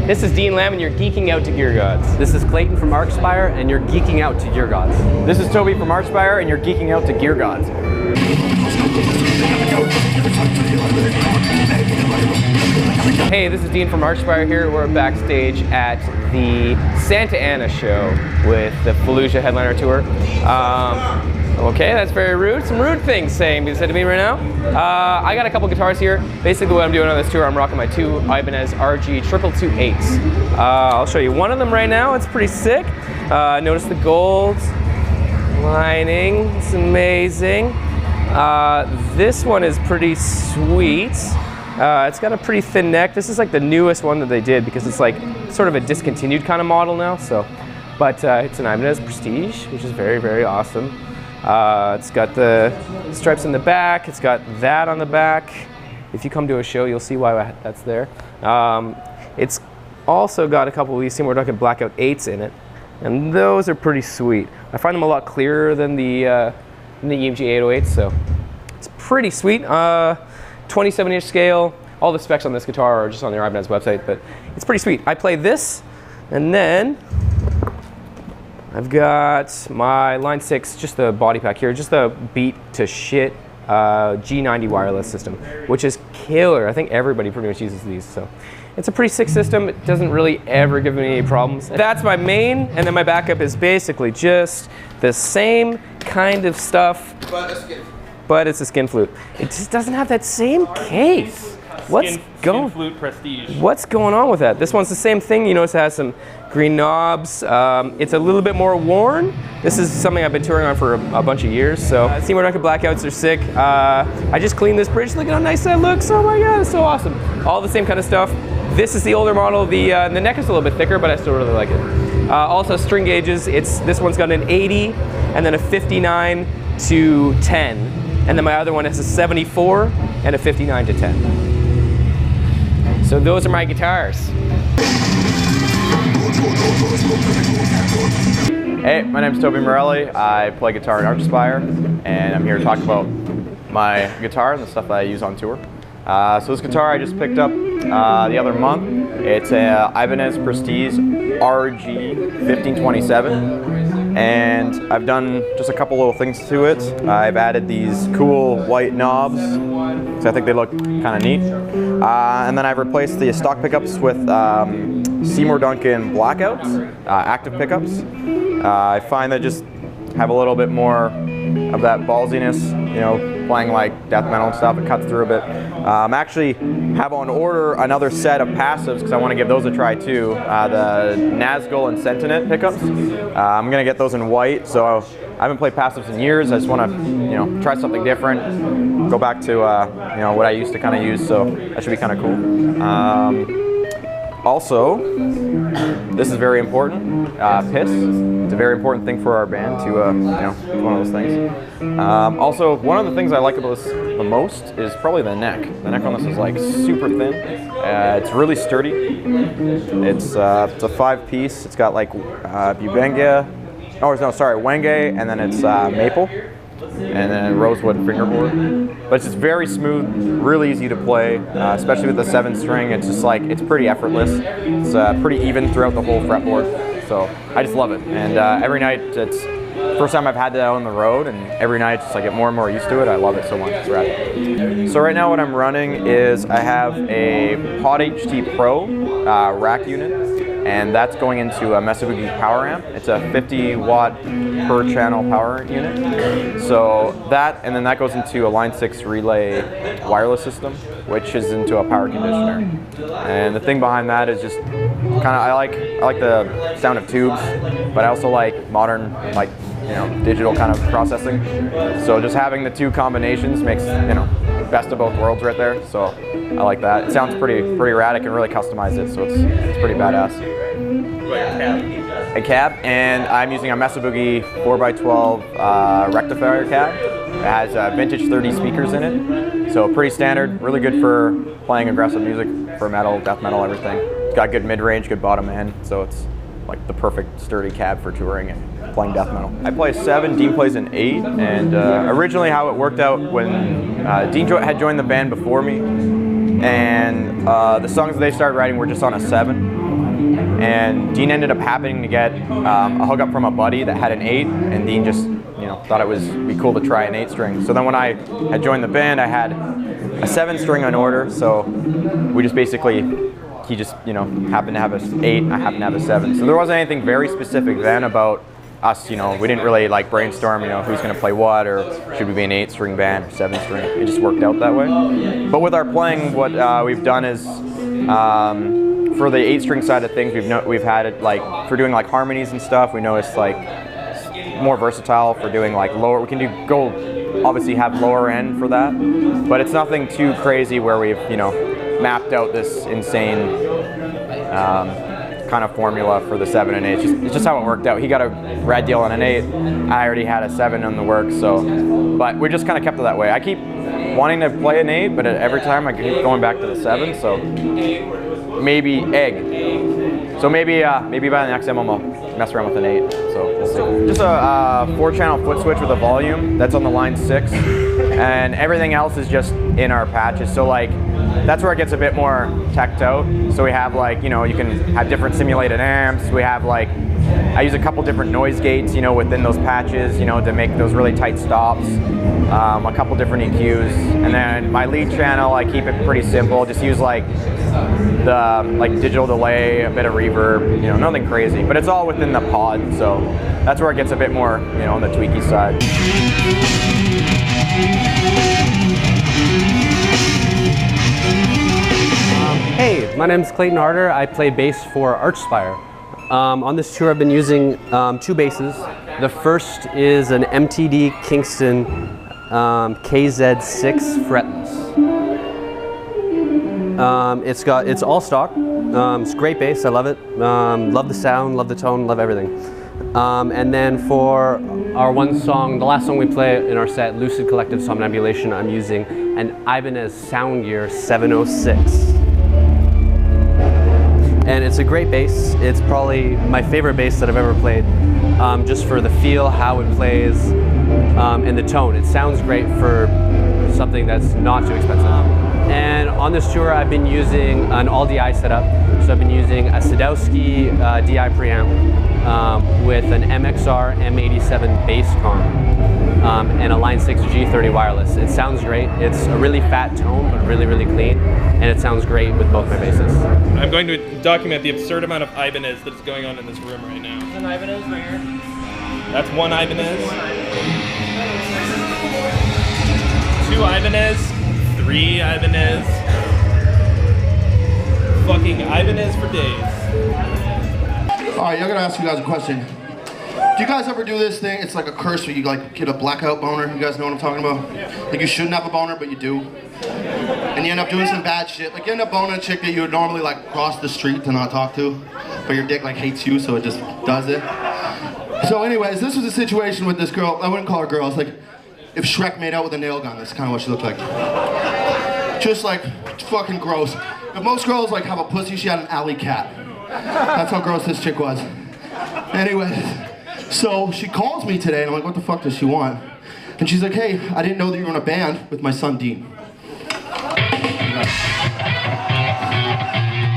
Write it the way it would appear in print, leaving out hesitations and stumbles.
This is Dean Lamb, and you're geeking out to Gear Gods. This is Clayton from Archspire, and you're geeking out to Gear Gods. This is Toby from Archspire, and you're geeking out to Gear Gods. Hey, this is Dean from Archspire here. We're backstage at the Santa Ana show with the Fallujah headliner tour. Okay, that's very rude. Some rude things being said to me right now. I got a couple guitars here. Basically what I'm doing on this tour, I'm rocking my two Ibanez RG 222-8s. I'll show you one of them right now. It's pretty sick. Notice the gold lining. It's amazing. This one is pretty sweet. It's got a pretty thin neck. This is like the newest one that they did because it's like sort of a discontinued kind of model now. But it's an Ibanez Prestige, which is very, very awesome. It's got the stripes in the back. It's got that on the back. If you come to a show, you'll see why that's there. It's also got a couple of these Seymour Duncan Blackout 8s in it, and those are pretty sweet. I find them a lot clearer than the EMG 808s, so it's pretty sweet. 27-inch scale. All the specs on this guitar are just on their Ibanez website, but it's pretty sweet. I play this, and then I've got my Line 6, just the body pack here, just the beat to shit G90 wireless system, which is killer. I think everybody pretty much uses these, so it's a pretty sick system. It doesn't really ever give me any problems. That's my main, and then my backup is basically just the same kind of stuff, but it's a skin flute. It just doesn't have that same case. What's going on with that? This one's the same thing. You notice it has some green knobs. It's a little bit more worn. This is something I've been touring on for a bunch of years. So Seymour Duncan Blackouts are sick. I just cleaned this bridge. Look at how nice that looks. Oh my God, it's so awesome. All the same kind of stuff. This is the older model. The neck is a little bit thicker, but I still really like it. Also string gauges. This one's got an 80 and then a 59 to 10. And then my other one has a 74 and a 59 to 10. So those are my guitars. Hey, my name's Toby Morelli. I play guitar in Archspire, and I'm here to talk about my guitar and the stuff that I use on tour. So this guitar I just picked up the other month. It's a Ibanez Prestige RG 1527, and I've done just a couple little things to it. I've added these cool white knobs, so I think they look kind of neat. And then I've replaced the stock pickups with Seymour Duncan Blackouts, active pickups. I find that just have a little bit more of that ballsiness, you know, playing like death metal and stuff. It cuts through a bit. Actually have on order another set of passives because I want to give those a try too. The Nazgul and Sentinet pickups. I'm gonna get those in white. So I haven't played passives in years. I just want to, you know, try something different. Go back to you know, what I used to kind of use. So that should be kind of cool. Also, this is very important. Piss. It's a very important thing for our band to, you know, one of those things. Also, one of the things I like about this the most is probably the neck. The neck on this is like super thin. It's really sturdy. It's a 5-piece. It's got like Wenge, and then it's maple, and then rosewood fingerboard. But it's just very smooth, really easy to play, especially with the 7-string. It's just like, it's pretty effortless. It's pretty even throughout the whole fretboard. So I just love it. And every night, it's first time I've had that on the road, and every night just I get more and more used to it. I love it so much. It's rad. So right now what I'm running is I have a Pod HT Pro rack unit, and that's going into a Mesa Boogie power amp. It's a 50-watt per channel power unit. So that, and then that goes into a Line 6 relay wireless system, which is into a power conditioner. And the thing behind that is just kind of, I like the sound of tubes, but I also like modern, like, you know, digital kind of processing. So just having the two combinations makes, you know, best of both worlds right there. So I like that. It sounds pretty rad. I can really customize it, so it's pretty badass. A cab, and I'm using a Mesa Boogie 4x12 rectifier cab. It has vintage 30 speakers in it, so pretty standard, really good for playing aggressive music, for metal, death metal, everything. It's got good mid-range, good bottom end, so it's like the perfect sturdy cab for touring and playing death metal. I play 7, Dean plays an 8, and originally how it worked out when Dean had joined the band before me, and the songs that they started writing were just on a 7. and Dean ended up happening to get a hookup from a buddy that had an 8, and Dean just thought it would be cool to try an 8 string. So then when I had joined the band, I had a 7 string on order, so we just basically, he just happened to have an 8, I happened to have a 7. So there wasn't anything very specific then about us, we didn't really like brainstorm, who's going to play what, or should we be an 8 string band or 7 string. It just worked out that way. But with our playing, what we've done is, for the 8 string side of things, we've had it like for doing like harmonies and stuff. We noticed like more versatile for doing like lower. We can go obviously have lower end for that, but it's nothing too crazy where we've mapped out this insane kind of formula for the 7 and 8. It's just how it worked out. He got a rad deal on an 8. I already had a 7 in the works, so but we just kind of kept it that way. I keep wanting to play an 8, but every time I keep going back to the 7. So maybe egg. So maybe by the next demo I'll mess around with an 8. So we'll see. Just a 4-channel foot switch with a volume that's on the line 6, and everything else is just in our patches. So like that's where it gets a bit more teched out. So we have like you can have different simulated amps. We have like I use a couple different noise gates within those patches to make those really tight stops. A couple different EQs, and then my lead channel I keep it pretty simple. Just use like the digital delay, a bit of reverb, nothing crazy, but it's all within the pod, so that's where it gets a bit more, on the tweaky side. Hey, my name's Clayton Harder. I play bass for Archspire. On this tour I've been using 2 basses. The first is an MTD Kingston KZ6 fretless. It's all stock. It's a great bass. I love it. Love the sound, love the tone, love everything. And then for our one song, the last song we play in our set, Lucid Collective Somnambulation, I'm using an Ibanez Soundgear 706. And it's a great bass. It's probably my favorite bass that I've ever played, just for the feel, how it plays, and the tone. It sounds great for something that's not too expensive. And on this tour, I've been using an all-DI setup. So I've been using a Sadowski DI preamp with an MXR M87 bass comp and a Line 6 G30 wireless. It sounds great. It's a really fat tone, but really, really clean. And it sounds great with both my basses. I'm going to document the absurd amount of Ibanez that is going on in this room right now. There's an Ibanez right here. That's one Ibanez. 2 Ibanez. 3 Ibanez. Fucking Ibanez for days. Alright, I'm gonna ask you guys a question. Do you guys ever do this thing? It's like a curse where you like get a blackout boner. You guys know what I'm talking about? Like you shouldn't have a boner, but you do. And you end up doing some bad shit. Like you end up boning a chick that you would normally like cross the street to not talk to, but your dick like hates you, so it just does it. So anyways, this was a situation with this girl. I wouldn't call her girl. It's like if Shrek made out with a nail gun. That's kind of what she looked like. Just like fucking gross. If most girls like have a pussy, she had an alley cat. That's how gross this chick was. Anyways, so she calls me today and I'm like, what the fuck does she want? And she's like, hey, I didn't know that you were in a band with my son Dean.